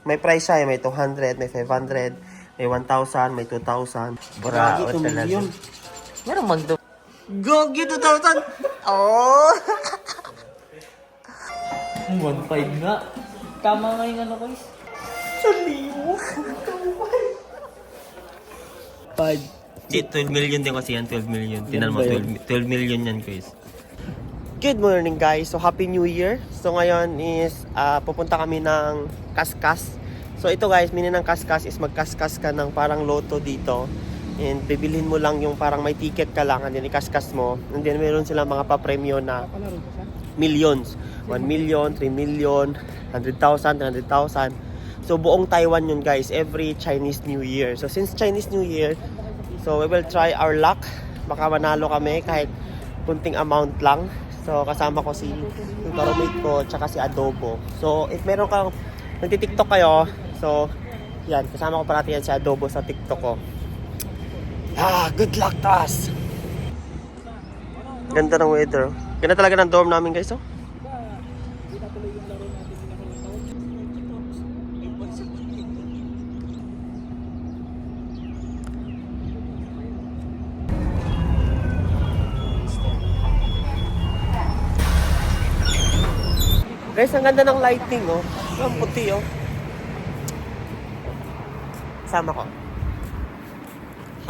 may price siya, may 200, may 500, may 1,000, may 2,000. Bravo talaga. Meron magdo. Gogi 2,000! Oh! 1.5 nga. Tama nga yung ano guys. 5. 12 million din kasi yan, 12 million. Tinan mo, 12 million yan guys. Good morning guys. So happy new year. So ngayon is pupunta kami ng Kaskas. So ito guys, meaning ng Kaskas is magkaskas ka ng parang loto dito. And bibilhin mo lang yung parang may ticket ka lang and then ikaskas mo. And then meron silang mga papremyo na millions. 1 million, 3 million, 100,000, 200,000. So buong Taiwan yun guys, every Chinese New Year. So since Chinese New Year, so we will try our luck. Baka manalo kami kahit kunting amount lang. So kasama ko si yung roommate ko tsaka si Adobo. So if meron kang nagti-TikTok kayo, so yan, kasama ko parati yan si Adobo sa TikTok ko. Good luck to us! Ganda ng weather. Ganda talaga ng dorm namin guys, oh. Guys, ang ganda ng lighting, oh. Ang puti, oh. Kasama ko.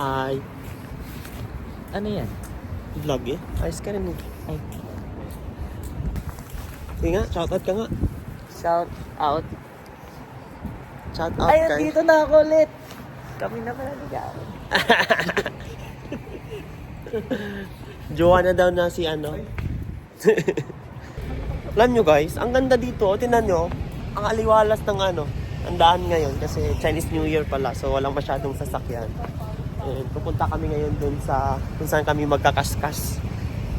Hi. Ano yan? Vlog eh. Ayos ka rin eh. Ay. Sige nga, shoutout ka nga. Shout out. Shoutout Ay, ka. dito na ako ulit. Kami na pala nag-aaway. Jowa na daw na si ano. Alam nyo guys, ang ganda dito. Tingnan nyo, ang aliwalas ng ano, ang daan ngayon kasi Chinese New Year pala. So walang masyadong sasakyan. And pupunta kami ngayon dun sa kung saan kami magkakaskas.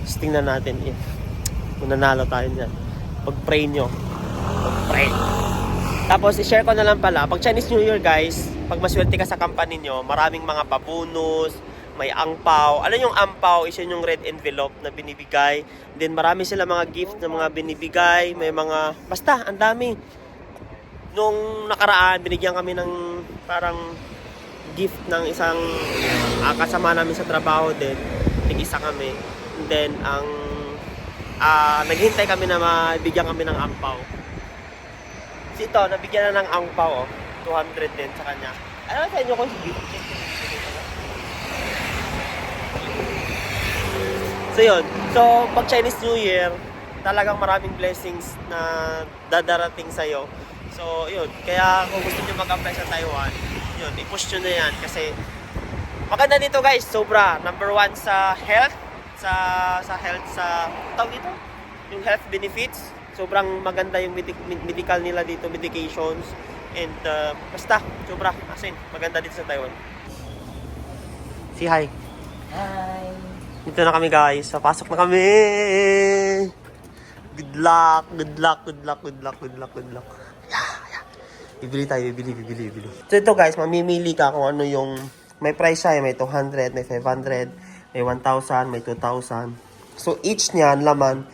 Just tingnan natin if kung nanalo tayo niyan. Pag-pray nyo. Pag-pray. Tapos i-share ko na lang pala, pag Chinese New Year guys, pag maswerte ka sa company nyo, maraming mga pabonus, may angpao. Alam yung angpao is yun yung red envelope na binibigay. Then marami sila mga gift na mga binibigay, may mga basta ang dami. Nung nakaraan binigyan kami ng parang gift ng isang kasama namin sa trabaho din. Tig-isa kami. And then ang naghintay kami na mabigyan kami ng angpao. Si ito, nabigyan na ng angpao, 200 din sa kanya. Ano sa inyo kung gift? So yun, so pag Chinese New Year, talagang maraming blessings na dadarating sa'yo. So yun, kaya kung gusto nyo mag-apply sa Taiwan, yun, i-push nyo na yan kasi maganda dito guys, sobra. Number 1 sa health, sa health, sa tawag dito, yung health benefits. Sobrang maganda yung medical nila dito, medications. And basta, sobra, as in, maganda dito sa Taiwan. Say hi. Hi. Dito na kami guys. So, pasok na kami. Good luck. Good luck. Good luck. Good luck. Good luck. Good luck. Yeah. Bibili tayo. Bibili. So ito guys, mamimili ka kung ano yung may price siya. May 200, may 500, may 1,000, may 2,000. So each niyan, laman.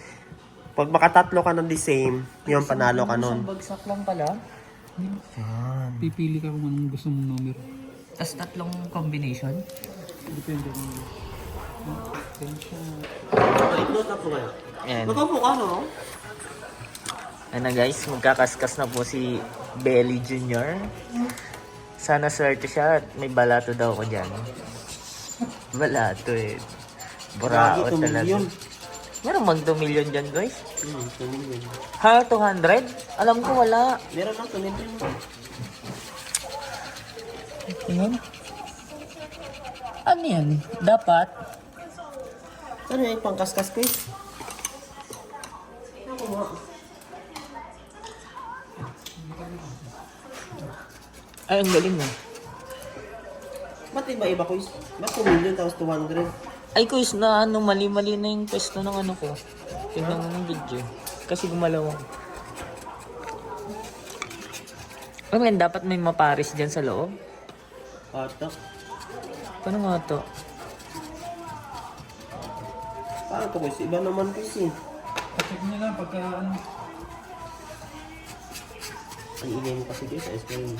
Pag makatatlo ka ng the same, yung panalo ka nun. Isang bagsak lang pala. Yan. Pipili ka kung anong gusto mong numero. Tapos tatlong combination. Depende mo. I-note up mo kaya. Ayan. Magkapo ka, no? Ano guys, magkakaskas na po si Belly Jr. Sana swerte siya at may balato daw ko dyan. Balato eh. Burao Lagi 2 talaga. million. Meron mag 2 million dyan guys. 2 million. Ha? 200? Alam ko wala. Meron lang 2 million. Tingin. Ano yan? Dapat. Ano yung pangkaskas ko eh? Ay, ang galing mo. Ba't iba-iba ko? Ba't 2 million tapos 200? Ay, quiz na ano, mali-mali na yung pwesto ng ano ko. Tignan mo ng video. Kasi gumalaw ako. I mean, dapat may maparis dyan sa loob. Ata. Paano nga to? Paano to guys? Iba naman guys eh. Check nyo lang pagka ano. Ang ingay mo kasi guys, ice cream.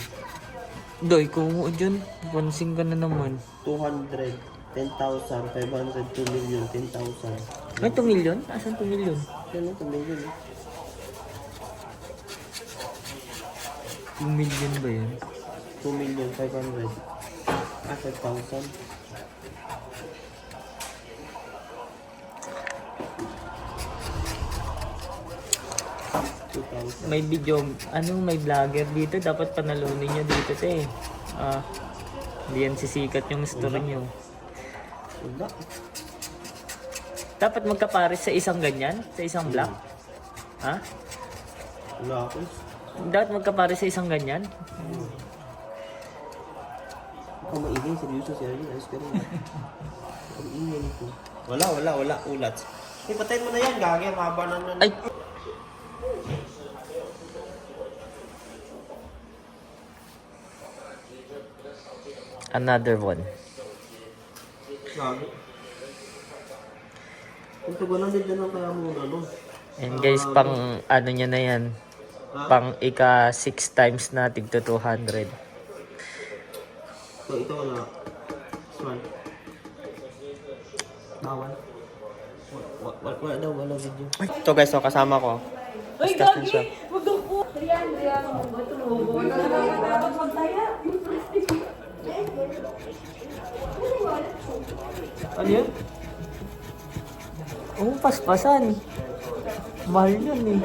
Doy, kung mo dyan, pansing ka na naman. 200, 10,000, 500, 2 million, 10,000. Ay, 2 million? Asan 2 million? Yan o, 2 million. 2 million ba yun? 2 million, 500. 5,000. May video, may vlogger dito, dapat panalunin nyo dito te. Hindi yan sisikat yung store nyo. Wala. Dapat magkapares sa isang ganyan, sa isang block. Ha? Wala ako. Dapat magkapares sa isang ganyan. Ikaw maingay, seryoso siya yun. Ice cream. Ang ingay nito. Wala. Ulat. Hey, patayin mo na yan, gagi. Ang haba na nun. Ay! Another one. Gagi. Kung tugunan din dyan ang kaya mo ano. And guys, pang ano nyo na yan. Pang ika 6 times na tig to 200. So, ito wala. Smart. Bawal. Wala daw, wala video. Ito guys, so kasama ko. Discuss din siya. Ano yun? Oh, paspasan. Mahal yun eh.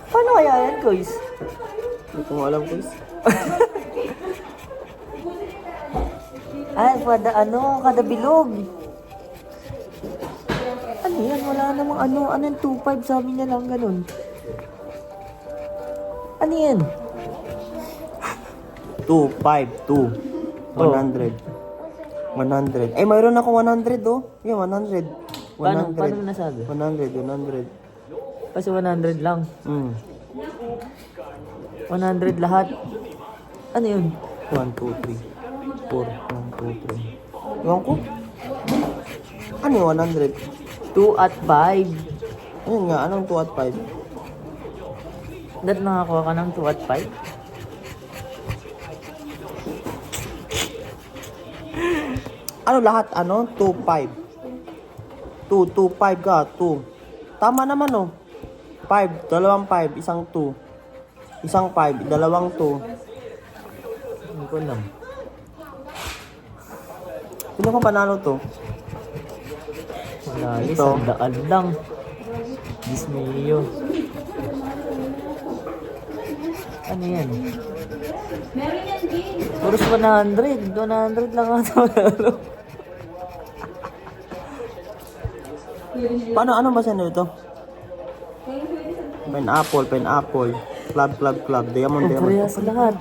Paano kaya yan, guys? Hindi ko alam guys. Ay, kada bilog. Ano yan? Wala namang anong 2.5 sabi niya lang ganun. Ano yan? 2, 5, 2. 100. 100. Eh, mayroon ako 100 oh. Yeah, 100. 100. Paano mo nasabi? 100. Kasi 100 lang. 100 lahat. Ano yun? 1, 2, 3. 4, 1, 2, 3. Ewan ko. Ano yung 100? 2 at 5. Ayun nga, anong 2 at 5? Dahil nakakuha ka ng 2 at 5? Ano lahat? 2, 5. 2, 2, 5 ka. 2. Tama naman oh. 5, dalawang 5, isang 2. Isang 5, dalawang 2. Hindi ko alam. Sino ko panalo to? Wala, Ito. isang daan lang. Dismayo. Ano yan? Puros 100. 100 lang ata manalo. Paano, ano ba sa'yo ito? Pineapple. Club. Diamond. Parehas lahat.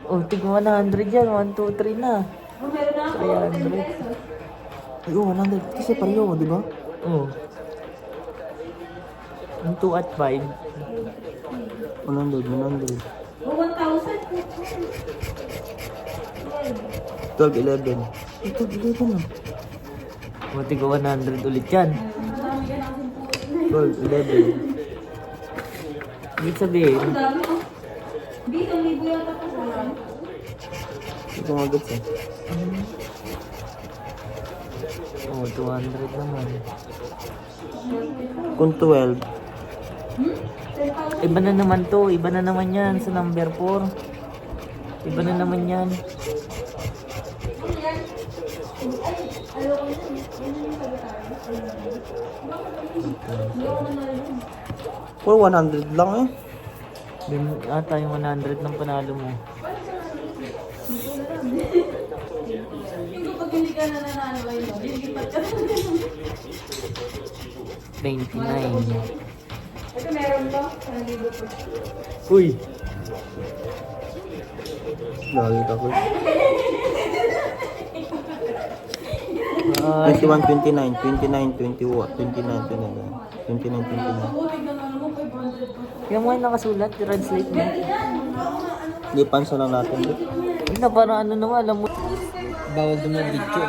Oh, tig 100 yan. 1, 2, 3 na. 300. Ay, 100. Kasi pareho, di ba? Oh. Yung 2 at 5. 100. 12, 11. Ito, 11 ah. O, tig 100 ulit yan. 12, 11. Ibig sabihin, Ito mga gets eh. oh, 200 naman. Kung 12, Iba na naman to. Iba na naman yan sa number 4. Iba na naman yan. puro 100 lang eh. Din ata yung 100 ng panalo mo. Kapag hindi ka na nanalo kayo, lilipat ka. 29. Ito meron to? Nandito po. Uy! Nakakita ko. Ay, 21, 29, 29, 21, 29, 29, 29, 29. Buti na lang mo, 500 pa. yung mga nakasulat, translate mo. Hindi, pansa lang natin. Huwag na parang ano naman, alam mo. Bawal doon na video.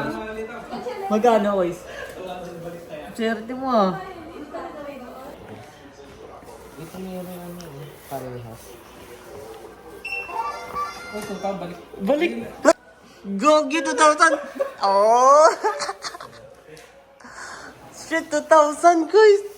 Magkano, boys? Swerte mo ah. Ito meron ano, parehas. Oh, ito pa, balik. Balik! Gogi 2,000! Oh! Shit, 2,000 guys!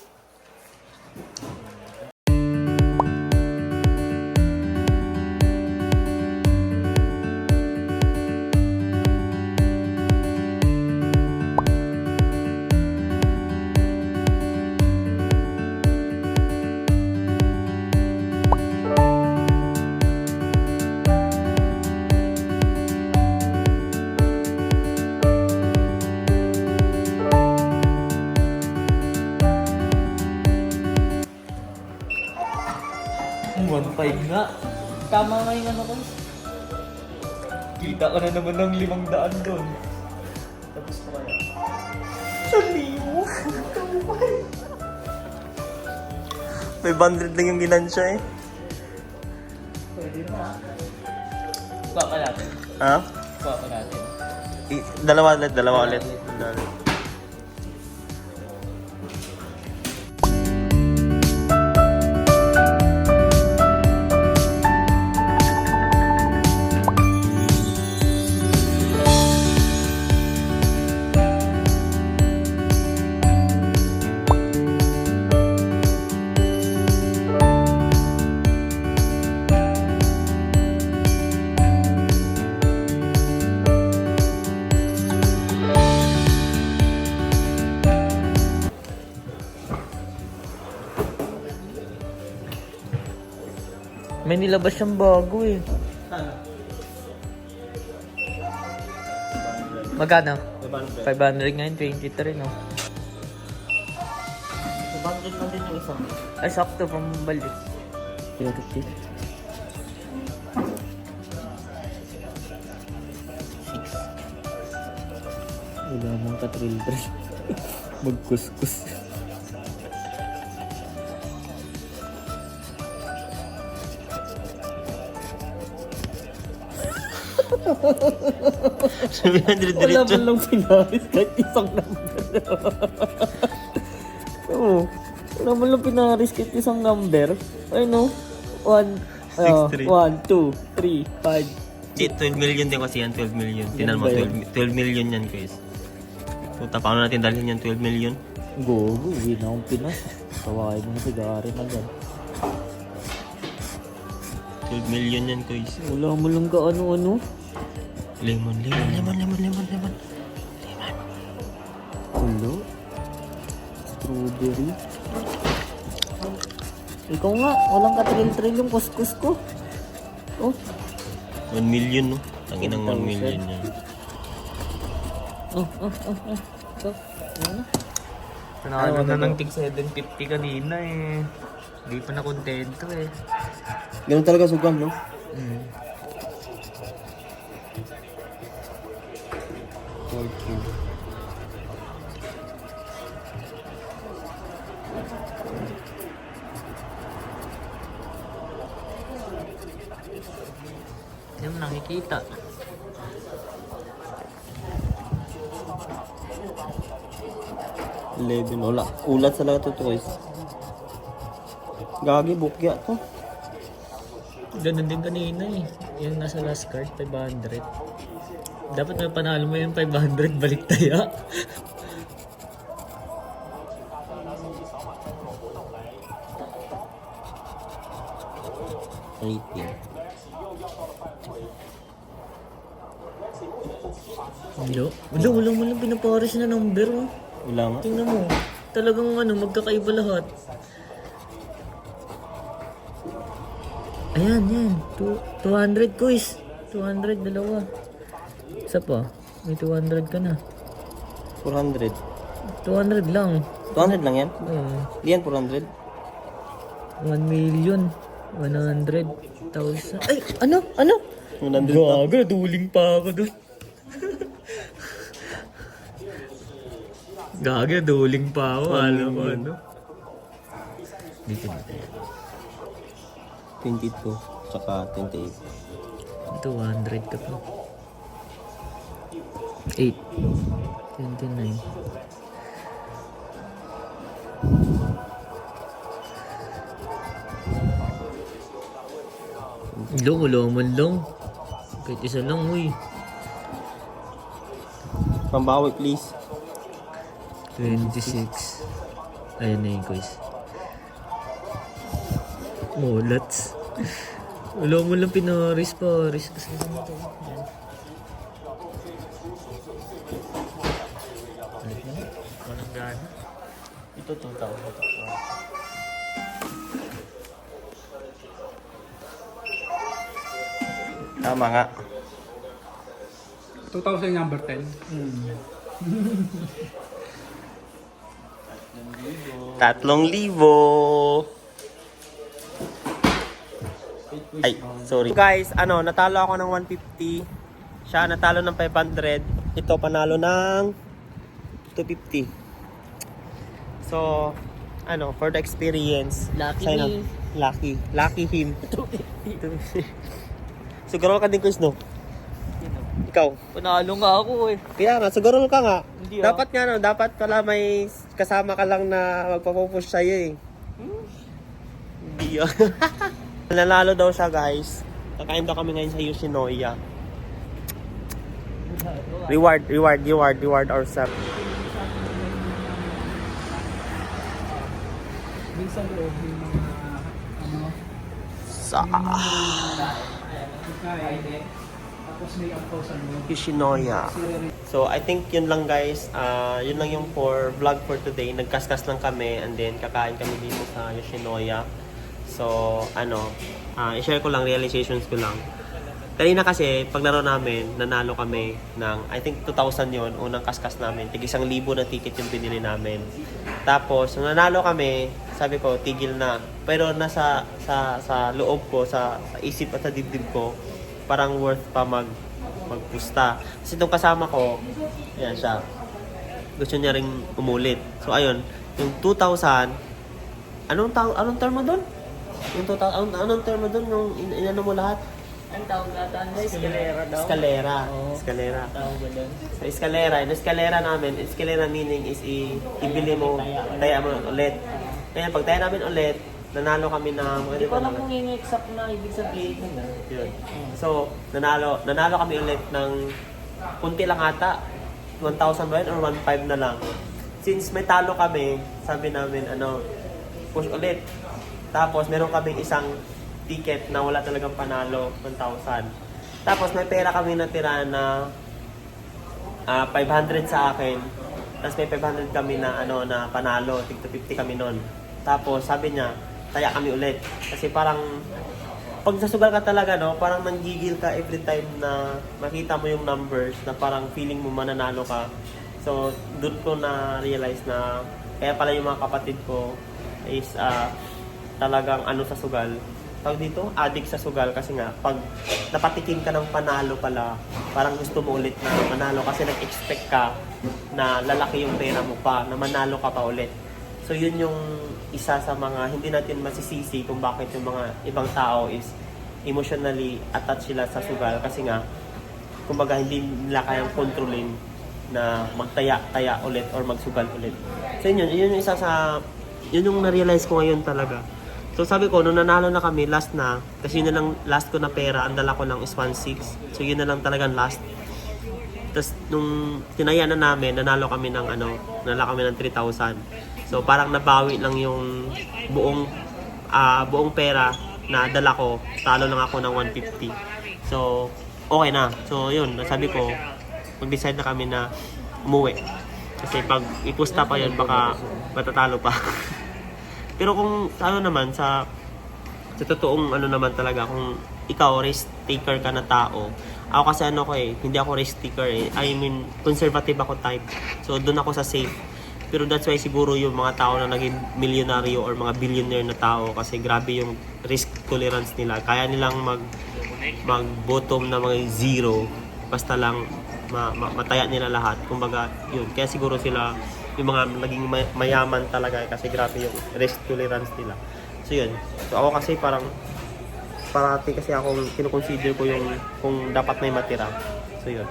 Ang 1.5 nga. Tama nga yung ano ko. Kita ka na naman ng 500 doon. Tapos pa kaya? 500 lang yung ginansya eh. Pwede na. Kuha ka natin. Ha? Kuha ka natin. Dalawa ulit. Dalawa ulit. May nilabas siyang bago eh. Magkano? 500 ngayon, 23 no? 500 lang din yung isang. Ay, sakto pambalik. 30. Wala mong katril-tril. Magkuskus. Wala man lang pinaris kahit isang number. Oo. Wala man lang pinaris kahit isang number. Ay no. 1, 2, 3, 5. 12 million din kasi yan, 12 million. Tinan mo, 12 million yan guys. Puta, paano natin dalhin yan 12 million? Gogo, uwi na akong Pinas. Tawain mo na si Gary na dyan. 12 million yan guys. Wala mo lang ka ano-ano. Lemon. Hello? Strawberry? Ikaw nga, walang katril-tril yung kuskus ko. Oh, 1 million no? Tanginang 1 million yan. Ito, ano? Panalo na ng tig 750 kanina eh. Hindi pa na kontento eh. Ganun talaga sugan, no? Hindi mo nakikita. Wala. Ulat sa lahat ito guys. Gagi, bukya to. Ganun din kanina eh. Yung nasa last card, 500. Dapat may panalo mo yung 500, balik taya. Wala mo lang pinaparis na number oh. Wala nga. Tingnan mo, talagang ano, magkakaiba lahat. Ayan, yan. 200 kuis. 200, dalawa. Isa pa. May 200 ka na. 400. 200 lang. 200 lang yan? Oo. Yan, 400. 1 million. 100,000. Ay, ano? 100 pa. Gaga, duling pa ako doon. Gaga, duling pa ako. Alam mo ano. Dito. 22, tsaka 28. 200 ka pa. 8. 29. Long, wala man lang. Kahit isa lang, uy. Pambawi, please. 26. Ayan na yung quiz. Mulats. Wala mo lang pinaris pa. Risk kasi naman ito. Walang gana. Ito 2,000. Tama nga. 2,000 number 10. 3,000. Ay, sorry. Guys, natalo ako ng 150. Siya natalo ng 500. Ito panalo ng 250. So, for the experience. Lucky sign up. me. Lucky him. 250. Siguro ka din, Chris, no? Ikaw. Panalo nga ako eh. Kaya nga, siguro ka nga. Hindi Dapat nga, dapat pala may kasama ka lang na magpapupush sa'yo eh. Hindi yun. Nanalo daw siya, guys. Kakain daw kami ngayon sa Yoshinoya. Reward ourselves. Minsan loob yung mga Sa pagkain. Tapos may ampaw sa loob. Yoshinoya. So, I think yun lang, guys. Yun lang yung vlog for today. Nagkaskas lang kami and then kakain kami dito sa Yoshinoya. So, i-share ko lang, realizations ko lang. Kanina kasi, paglaro namin, nanalo kami ng, I think 2,000 yon unang kaskas namin. Tig 1,000 na ticket yung binili namin. Tapos, nung nanalo kami, sabi ko, tigil na. Pero nasa sa loob ko, sa isip at sa dibdib ko, parang worth pa magpusta. Kasi itong kasama ko, ayan siya. Gusto niya ring umulit. So, ayun, yung 2,000, anong term mo doon? Yung 2,000, anong term mo doon? Yung inano mo lahat? Ang tawag natin na escalera daw. Escalera. Oo. Escalera. Tawag ba doon? Sa escalera. Yung escalera namin, escalera meaning is ibili mo, taya mo ulit. Kaya pag taya namin ulit, nanalo kami ng... Hindi ko alam kung yung exact na ibig sabihin nun ah. Yun. So, nanalo kami ulit ng kunti lang ata. 1,000 ba yun or 1,500 na lang. Since may talo kami, sabi namin, push ulit. Tapos, meron kaming isang ticket na wala talagang panalo, 1,000. Tapos, may pera kami natira na 500 sa akin. Tapos, may 500 kami na, na panalo. Tig 250 kami nun. Tapos, sabi niya, taya kami ulit. Kasi parang, pag nasugal ka talaga, parang nanggigil ka every time na makita mo yung numbers na parang feeling mo mananalo ka. So, doon ko na-realize na kaya pala yung mga kapatid ko is talagang sa sugal. Tawag dito, addict sa sugal kasi nga, pag napatikim ka ng panalo pala, parang gusto mo ulit na manalo kasi nag-expect ka na lalaki yung pera mo pa, na manalo ka pa ulit. So yun yung isa sa mga hindi natin masisisi kung bakit yung mga ibang tao is emotionally attached sila sa sugal kasi nga kumbaga hindi nila kayang kontrolin na magtaya-taya ulit or magsugal ulit. So yun yung isa sa yun yung na-realize ko ngayon talaga. So sabi ko, nung nanalo na kami, last na, kasi yun na lang last ko na pera, ang dala ko lang is 1,600. So yun na lang talagang last. Tapos nung tinaya na namin, nanalo kami ng nanalo kami ng 3,000. So parang nabawi lang yung buong pera na dala ko, talo lang ako ng 150. So okay na. So yun, sabi ko, mag-decide na kami na umuwi. Kasi pag ipusta pa yun, baka matatalo pa. Pero kung naman sa totoong naman talaga, kung ikaw risk taker ka na tao, ako kasi hindi ako risk taker eh. I mean, conservative ako type. So doon ako sa safe. Pero that's why siguro yung mga tao na naging milyonaryo or mga billionaire na tao kasi grabe yung risk tolerance nila. Kaya nilang mag-bottom na mga zero basta lang mataya nila lahat. Kumbaga, yun. Kaya siguro sila yung mga naging mayaman talaga kasi grabe yung risk tolerance nila. So yun. So ako kasi parati kasi ako kinukonsider ko yung kung dapat may matira. So yun.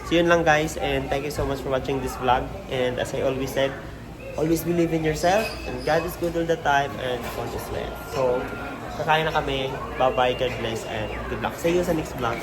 So yun lang guys, and thank you so much for watching this vlog. And as I always said, always believe in yourself and God is good all the time and all is well. So Kakain na kami. Bye-bye, God bless, and good luck. See you sa next vlog.